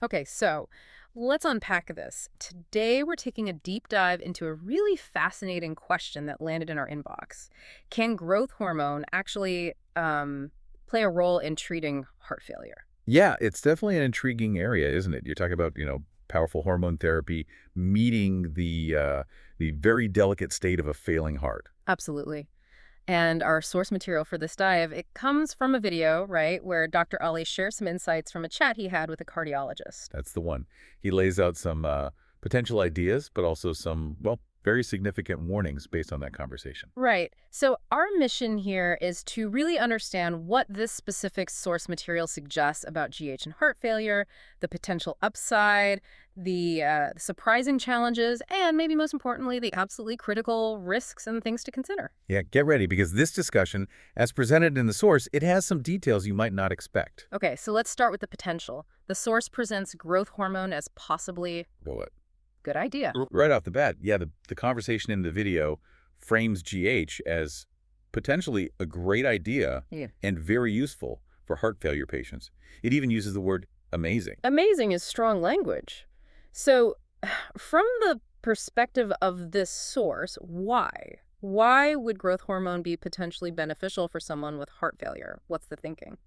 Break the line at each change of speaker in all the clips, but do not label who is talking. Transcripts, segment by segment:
Okay, so let's unpack this. Today, we're taking a deep dive into a really fascinating question that landed in our inbox. Can growth hormone actually play a role in treating heart failure?
Yeah, it's definitely an intriguing area, isn't it? You're talking about, powerful hormone therapy meeting the very delicate state of a failing heart.
Absolutely. And our source material for this dive, it comes from a video, right, where Dr. Ali shares some insights from a chat he had with a cardiologist.
That's the one. He lays out some potential ideas, but also some, well, very significant warnings based on that conversation.
Right. So our mission here is to really understand what this specific source material suggests about GH and heart failure, the potential upside, the surprising challenges, and maybe most importantly, the absolutely critical risks and things to consider.
Yeah, get ready because this discussion, as presented in the source, it has some details you might not expect.
Okay, so let's start with the potential. The source presents growth hormone as possibly
What?
good idea.
Right off the bat, yeah, the conversation in the video frames GH as potentially a great idea
Yeah.
and very useful for heart failure patients. It even uses the word amazing.
Amazing is strong language. So, from the perspective of this source, why? Why would growth hormone be potentially beneficial for someone with heart failure? What's the thinking?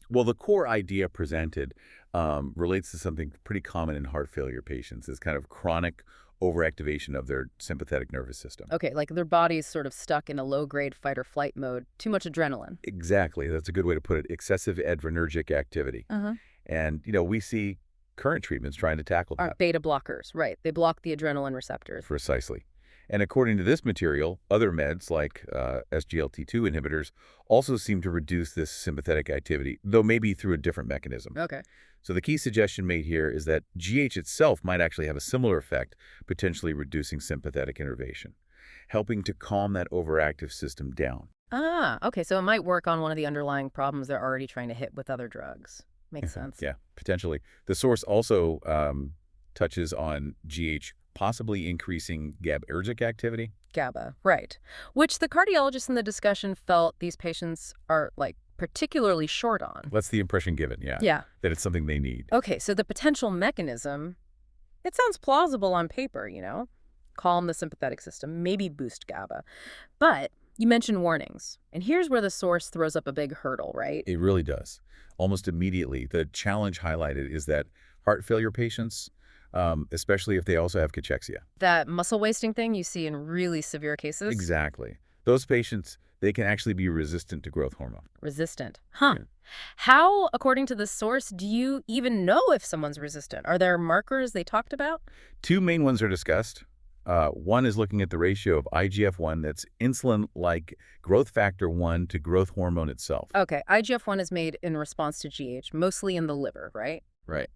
Well, the core idea presented relates to something pretty common in heart failure patients, is kind of chronic overactivation of their sympathetic nervous system.
Okay, like their body's sort of stuck in a low-grade fight or flight mode, too much adrenaline.
Exactly. That's a good way to put it. Excessive adrenergic activity.
Uh-huh.
And, we see current treatments trying to tackle
Are
that.
beta blockers, right. They block the adrenaline receptors.
Precisely. And according to this material, other meds like SGLT2 inhibitors also seem to reduce this sympathetic activity, though maybe through a different mechanism.
Okay.
So the key suggestion made here is that GH itself might actually have a similar effect, potentially reducing sympathetic innervation, helping to calm that overactive system down.
Ah, okay, so it might work on one of the underlying problems they're already trying to hit with other drugs. Makes sense.
Yeah, potentially. The source also touches on GH possibly increasing GABAergic activity.
GABA, right. Which the cardiologists in the discussion felt these patients are, like, particularly short on.
That's the impression given, yeah,
Yeah.
that it's something they need.
Okay, so the potential mechanism, it sounds plausible on paper, calm the sympathetic system, maybe boost GABA. But you mentioned warnings, and here's where the source throws up a big hurdle, right?
It really does. Almost immediately, the challenge highlighted is that heart failure patients, especially if they also have cachexia.
That muscle wasting thing you see in really severe cases?
Exactly. Those patients, they can actually be resistant to growth hormone.
Resistant. Huh.
Yeah.
How, according to the source, do you even know if someone's resistant? Are there markers they talked about?
Two main ones are discussed. One is looking at the ratio of IGF-1, that's insulin-like growth factor 1 to growth hormone itself.
Okay, IGF-1 is made in response to GH, mostly in the liver, right?
Right.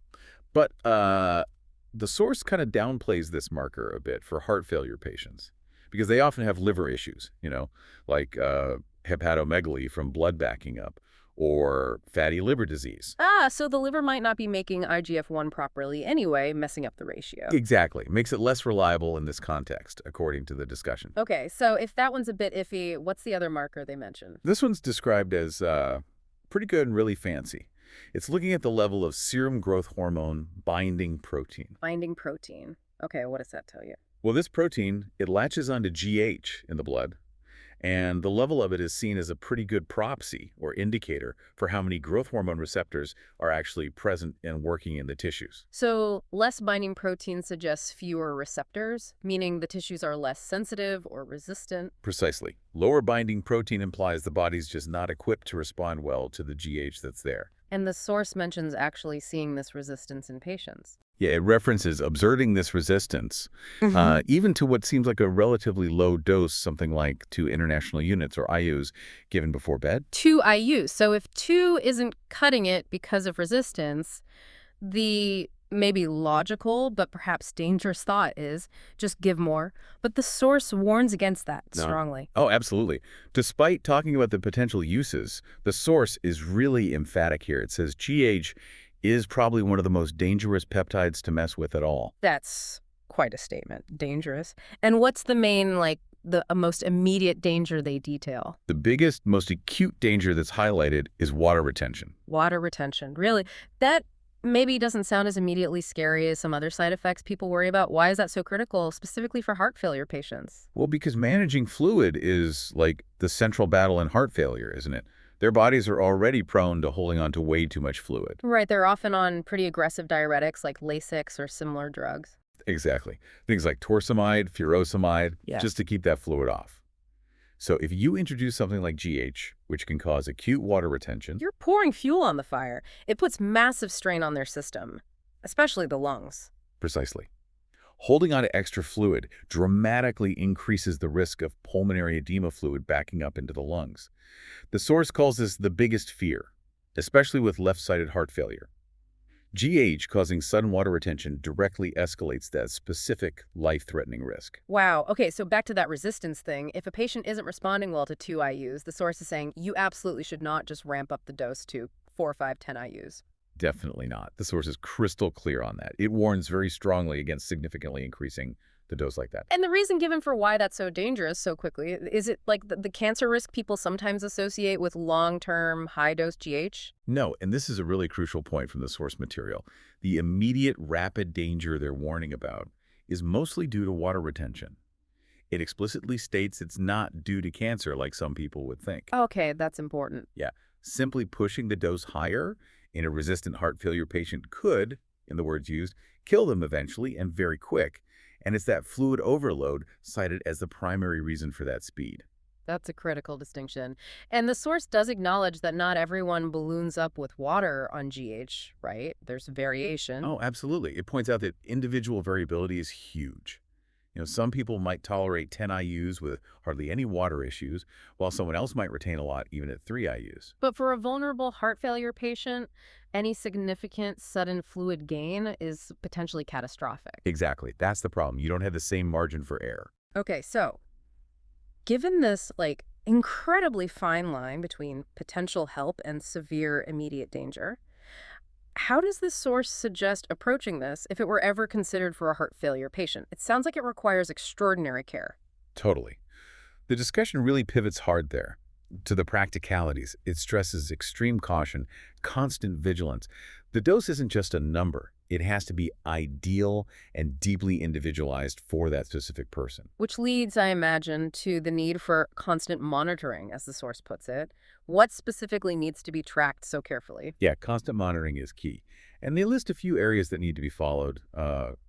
But the source kind of downplays this marker a bit for heart failure patients because they often have liver issues, like hepatomegaly from blood backing up or fatty liver disease.
Ah, so the liver might not be making IGF-1 properly anyway, messing up the ratio.
Exactly. Makes it less reliable in this context, according to the discussion.
Okay, so if that one's a bit iffy, what's the other marker they mentioned?
This one's described as pretty good and really fancy. It's looking at the level of serum growth hormone binding protein.
Binding protein. Okay, what does that tell you?
Well, this protein, it latches onto GH in the blood, and the level of it is seen as a pretty good proxy or indicator for how many growth hormone receptors are actually present and working in the tissues.
So less binding protein suggests fewer receptors, meaning the tissues are less sensitive or resistant.
Precisely. Lower binding protein implies the body's just not equipped to respond well to the GH that's there.
And the source mentions actually seeing this resistance in patients.
Yeah, it references observing this resistance, even to what seems like a relatively low dose, something like 2 international units or IUs given before bed.
2 IUs. So if 2 isn't cutting it because of resistance, the maybe logical but perhaps dangerous thought is just give more. But the source warns against that
No.
strongly.
Oh, absolutely. Despite talking about the potential uses, the source is really emphatic here. It says GH is probably one of the most dangerous peptides to mess with at all.
That's quite a statement. Dangerous. And what's the main, the most immediate danger they detail?
The biggest, most acute danger that's highlighted is water retention.
Water retention. Really? That maybe doesn't sound as immediately scary as some other side effects people worry about. Why is that so critical, specifically for heart failure patients?
Well, because managing fluid is like the central battle in heart failure, isn't it? Their bodies are already prone to holding on to way too much fluid.
Right, they're often on pretty aggressive diuretics like Lasix or similar drugs.
Exactly. Things like torsemide, furosemide,
Yeah.
just to keep that fluid off. So if you introduce something like GH, which can cause acute water retention,
You're pouring fuel on the fire. It puts massive strain on their system, especially the lungs.
precisely, holding on to extra fluid dramatically increases the risk of pulmonary edema fluid backing up into the lungs. The source calls this the biggest fear, especially with left-sided heart failure. GH causing sudden water retention directly escalates that specific life-threatening risk.
Wow. Okay, so back to that resistance thing. If a patient isn't responding well to 2 IUs, the source is saying you absolutely should not just ramp up the dose to 4, 5, 10 IUs.
Definitely not. The source is crystal clear on that. It warns very strongly against significantly increasing the dose like that.
And the reason given for why that's so dangerous so quickly, is it like the cancer risk people sometimes associate with long-term high-dose GH?
No, and this is a really crucial point from the source material. The immediate rapid danger they're warning about is mostly due to water retention. It explicitly states it's not due to cancer like some people would think.
Okay, that's important.
Yeah, simply pushing the dose higher in a resistant heart failure patient could, in the words used, kill them eventually and very quick. And it's that fluid overload cited as the primary reason for that speed.
That's a critical distinction. And the source does acknowledge that not everyone balloons up with water on GH, right? There's variation.
Oh, absolutely. It points out that individual variability is huge. Some people might tolerate 10 IUs with hardly any water issues, while someone else might retain a lot even at 3 IUs.
But for a vulnerable heart failure patient, any significant sudden fluid gain is potentially catastrophic.
Exactly. That's the problem. You don't have the same margin for error.
Okay, so given this incredibly fine line between potential help and severe immediate danger, how does this source suggest approaching this if it were ever considered for a heart failure patient? It sounds like it requires extraordinary care.
Totally. The discussion really pivots hard there to the practicalities. It stresses extreme caution, constant vigilance. The dose isn't just a number. It has to be ideal and deeply individualized for that specific person.
Which leads, I imagine, to the need for constant monitoring, as the source puts it. What specifically needs to be tracked so carefully?
Yeah, constant monitoring is key. And they list a few areas that need to be followed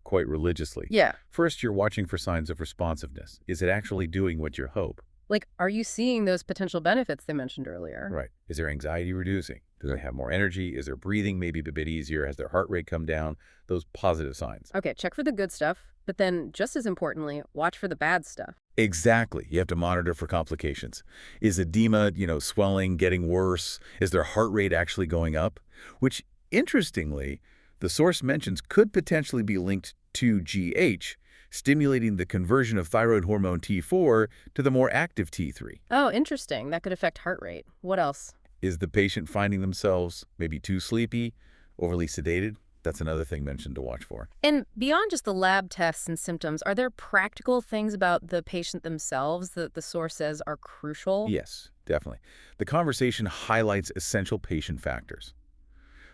quite religiously.
Yeah.
First, you're watching for signs of responsiveness. Is it actually doing what you hope?
Like, are you seeing those potential benefits they mentioned earlier?
Right. Is their anxiety reducing? Do they have more energy? Is their breathing maybe a bit easier? Has their heart rate come down? Those positive signs.
Okay, check for the good stuff, but then, just as importantly, watch for the bad stuff.
Exactly. You have to monitor for complications. Is edema, swelling, getting worse? Is their heart rate actually going up? Which, interestingly, the source mentions could potentially be linked to GH, stimulating the conversion of thyroid hormone T4 to the more active T3.
Oh, interesting. That could affect heart rate. What else?
Is the patient finding themselves maybe too sleepy, overly sedated? That's another thing mentioned to watch for.
And beyond just the lab tests and symptoms, are there practical things about the patient themselves that the source says are crucial?
Yes, definitely. The conversation highlights essential patient factors.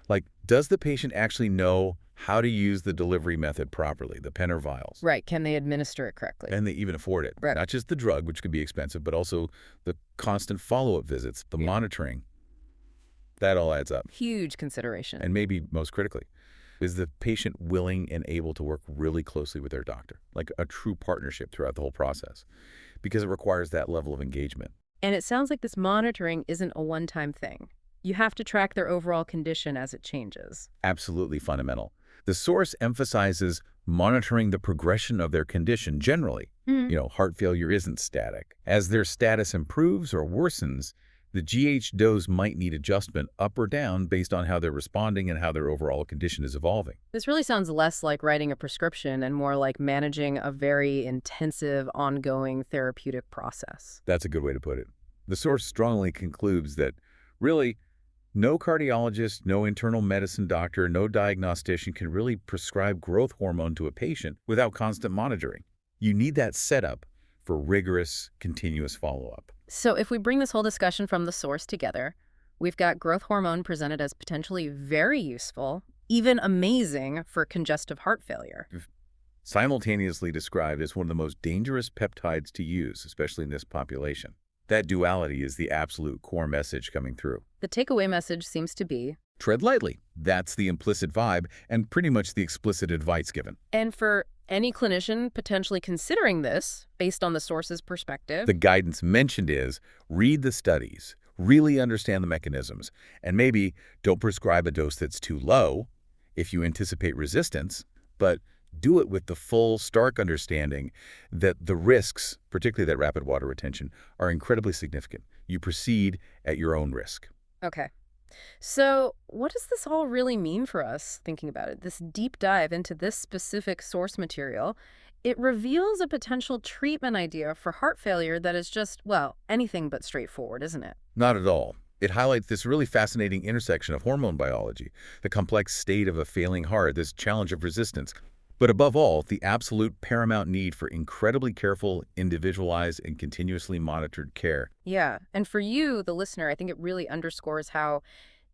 Like, does the patient actually know how to use the delivery method properly, the pen or vials?
Right. Can they administer it correctly?
And they even afford it.
Right.
Not just the drug, which can be expensive, but also the constant follow-up visits, the monitoring. That all adds up.
Huge consideration.
And maybe most critically, is the patient willing and able to work really closely with their doctor, like a true partnership throughout the whole process, because it requires that level of engagement.
And it sounds like this monitoring isn't a one-time thing. You have to track their overall condition as it changes.
Absolutely fundamental. The source emphasizes monitoring the progression of their condition generally. Heart failure isn't static. As their status improves or worsens, the GH dose might need adjustment up or down based on how they're responding and how their overall condition is evolving.
This really sounds less like writing a prescription and more like managing a very intensive, ongoing therapeutic process.
That's a good way to put it. The source strongly concludes that, really, no cardiologist, no internal medicine doctor, no diagnostician can really prescribe growth hormone to a patient without constant monitoring. You need that setup for rigorous, continuous follow-up.
So if we bring this whole discussion from the source together, we've got growth hormone presented as potentially very useful even amazing for congestive heart failure.
Simultaneously described as one of the most dangerous peptides to use, especially in this population. That duality is the absolute core message coming through.
The takeaway message seems to be,
Tread lightly. That's the implicit vibe and pretty much the explicit advice given.
and for any clinician potentially considering this, based on the source's perspective,
The guidance mentioned is read the studies, really understand the mechanisms, and maybe don't prescribe a dose that's too low if you anticipate resistance, but do it with the full, stark understanding that the risks, particularly that rapid water retention, are incredibly significant. You proceed at your own risk.
Okay. So, what does this all really mean for us, thinking about it? This deep dive into this specific source material, it reveals a potential treatment idea for heart failure that is just, well, anything but straightforward, isn't it?
Not at all. It highlights this really fascinating intersection of hormone biology, the complex state of a failing heart, this challenge of resistance, but above all, the absolute paramount need for incredibly careful, individualized, and continuously monitored care.
Yeah. And for you, the listener, I think it really underscores how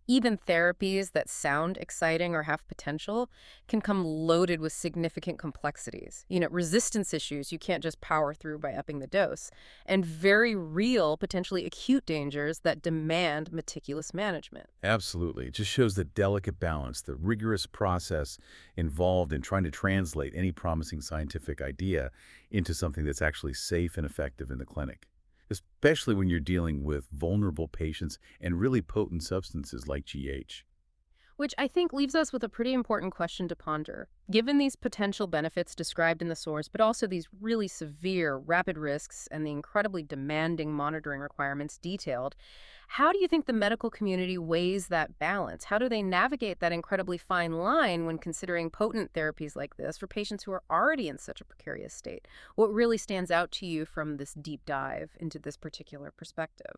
even therapies that sound exciting or have potential can come loaded with significant complexities. Resistance issues you can't just power through by upping the dose, and very real, potentially acute dangers that demand meticulous management.
Absolutely. It just shows the delicate balance, the rigorous process involved in trying to translate any promising scientific idea into something that's actually safe and effective in the clinic, especially when you're dealing with vulnerable patients and really potent substances like GH.
Which I think leaves us with a pretty important question to ponder. Given these potential benefits described in the source, but also these really severe, rapid risks and the incredibly demanding monitoring requirements detailed, how do you think the medical community weighs that balance? How do they navigate that incredibly fine line when considering potent therapies like this for patients who are already in such a precarious state? What really stands out to you from this deep dive into this particular perspective?